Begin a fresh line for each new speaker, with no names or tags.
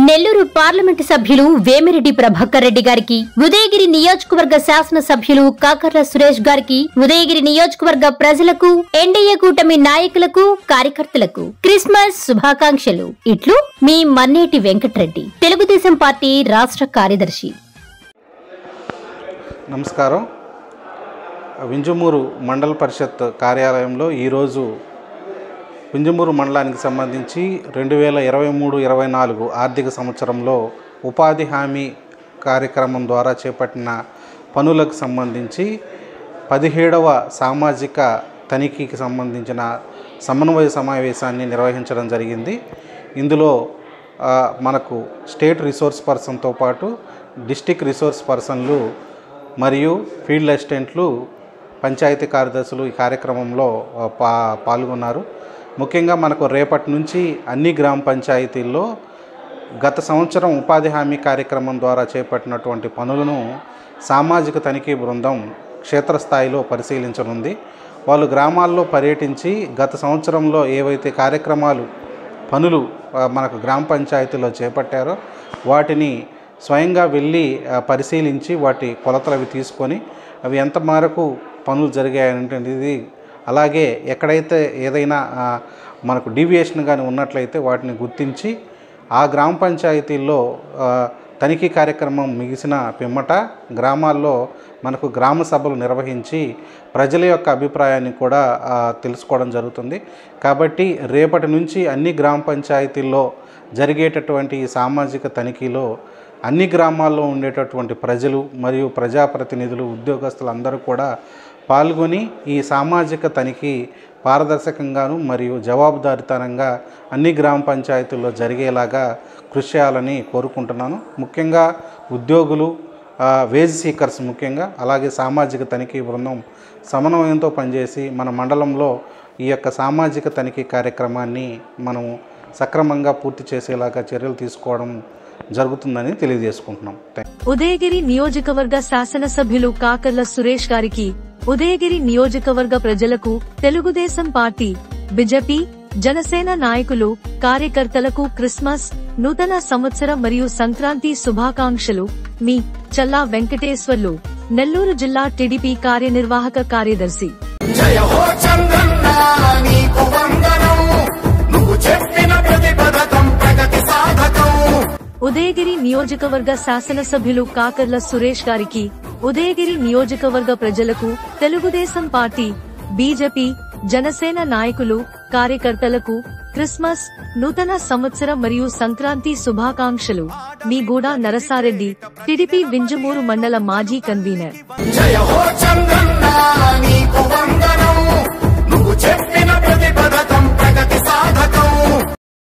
Nellore parliament సభ్యులు వేమిరెడ్డి ప్రభాకర్ రెడ్డి గారికి, ఉదయగిరి నియోజకవర్గ శాసన సభ్యులు కాకర్ల సురేష్ గారికి, ఉదయగిరి నియోజకవర్గ ప్రజలకు, ఎన్డీఏ కూటమి నాయకులకు, కార్యకర్తలకు క్రిస్మస్ శుభాకాంక్షలు. ఇట్లు మీ మన్నేటి వెంకటరెడ్డి, తెలుగుదేశం పార్టీ రాష్ట్ర కార్యదర్శి.
నమస్కారం. వింజమూరు మండల పరిషత్ కార్యాలయంలో ఈరోజు వింజమూరు మండలానికి సంబంధించి 2023-24 ఆర్థిక సంవత్సరంలో ఉపాధి హామీ కార్యక్రమం ద్వారా చేపట్టిన పనులకు సంబంధించి 17వ సామాజిక తనిఖీకి సంబంధించిన సమన్వయ సమావేశాన్ని నిర్వహించడం జరిగింది. ఇందులో మనకు స్టేట్ రిసోర్స్ పర్సన్తో పాటు డిస్ట్రిక్ట్ రిసోర్స్ పర్సన్లు మరియు ఫీల్డ్ అసిస్టెంట్లు, పంచాయతీ కార్యదర్శులు ఈ కార్యక్రమంలో పాల్గొన్నారు. ముఖ్యంగా మనకు రేపటి నుంచి అన్ని గ్రామ పంచాయతీల్లో గత సంవత్సరం ఉపాధి హామీ కార్యక్రమం ద్వారా చేపట్టినటువంటి పనులను సామాజిక తనిఖీ బృందం క్షేత్రస్థాయిలో పరిశీలించనుంది. వాళ్ళు గ్రామాల్లో పర్యటించి గత సంవత్సరంలో ఏవైతే కార్యక్రమాలు పనులు మనకు గ్రామ పంచాయతీలో చేపట్టారో వాటిని స్వయంగా వెళ్ళి పరిశీలించి వాటి కొలతలు అవి తీసుకొని అవి ఎంత మేరకు పనులు జరిగాయనేది, అలాగే ఎక్కడైతే ఏదైనా మనకు డీవియేషన్ కానీ ఉన్నట్లయితే వాటిని గుర్తించి ఆ గ్రామ పంచాయతీల్లో తనిఖీ కార్యక్రమం ముగిసిన పిమ్మట గ్రామాల్లో మనకు గ్రామ సభలు నిర్వహించి ప్రజల యొక్క అభిప్రాయాన్ని కూడా తెలుసుకోవడం జరుగుతుంది. కాబట్టి రేపటి నుంచి అన్ని గ్రామ పంచాయతీల్లో జరిగేటటువంటి సామాజిక తనిఖీలో అన్ని గ్రామాల్లో ఉండేటటువంటి ప్రజలు మరియు ప్రజాప్రతినిధులు, ఉద్యోగస్తులు అందరూ కూడా పాల్గొని ఈ సామాజిక తనిఖీ పారదర్శకంగాను మరియు జవాబుదారీతనంగా అన్ని గ్రామ పంచాయతీల్లో జరిగేలాగా కృషి చేయాలని కోరుకుంటున్నాను. ముఖ్యంగా ఉద్యోగులు, వేజ్ సీకర్స్ ముఖ్యంగా, అలాగే సామాజిక తనిఖీ బృందం సమన్వయంతో పనిచేసి మన మండలంలో ఈ యొక్క సామాజిక తనిఖీ కార్యక్రమాన్ని మనము సక్రమంగా పూర్తి చేసేలాగా చర్యలు తీసుకోవడం జరుగుతుందని తెలియజేసుకుంటున్నాం.
ఉదయగిరి నియోజకవర్గ శాసనసభ్యులు కాకర్ల సురేష్ గారికి, ఉదయగిరి నియోజకవర్గ ప్రజలకు, తెలుగుదేశం పార్టీ, బీజేపీ, జనసేన నాయకులు, కార్యకర్తలకు క్రిస్మస్, నూతన సంవత్సరం మరియు సంక్రాంతి శుభాకాంక్షలు. మీ చల్లా వెంకటేశ్వర్లు, నెల్లూరు జిల్లా టీడీపీ కార్యనిర్వాహక కార్యదర్శి.
జయ హో చంద్రన్న నీకు వందనం, నువ్వు చెప్పిన ప్రతి పథకం ప్రగతి సాధకం.
ఉదయగిరి నియోజకవర్గ శాసనసభ్యులు కాకర్ల సురేష్ గారికి, ఉదయగిరి నియోజకవర్గ ప్రజలకు, తెలుగుదేశం పార్టీ, బీజేపీ, జనసేన నాయకులు, కార్యకర్తలకు క్రిస్మస్, నూతన సంవత్సరం మరియు సంక్రాంతి శుభాకాంక్షలు. మీ గూడ నరసారెడ్డి, టీడీపీ వింజమూరు మండల మాజీ కన్వీనర్.
జయ హో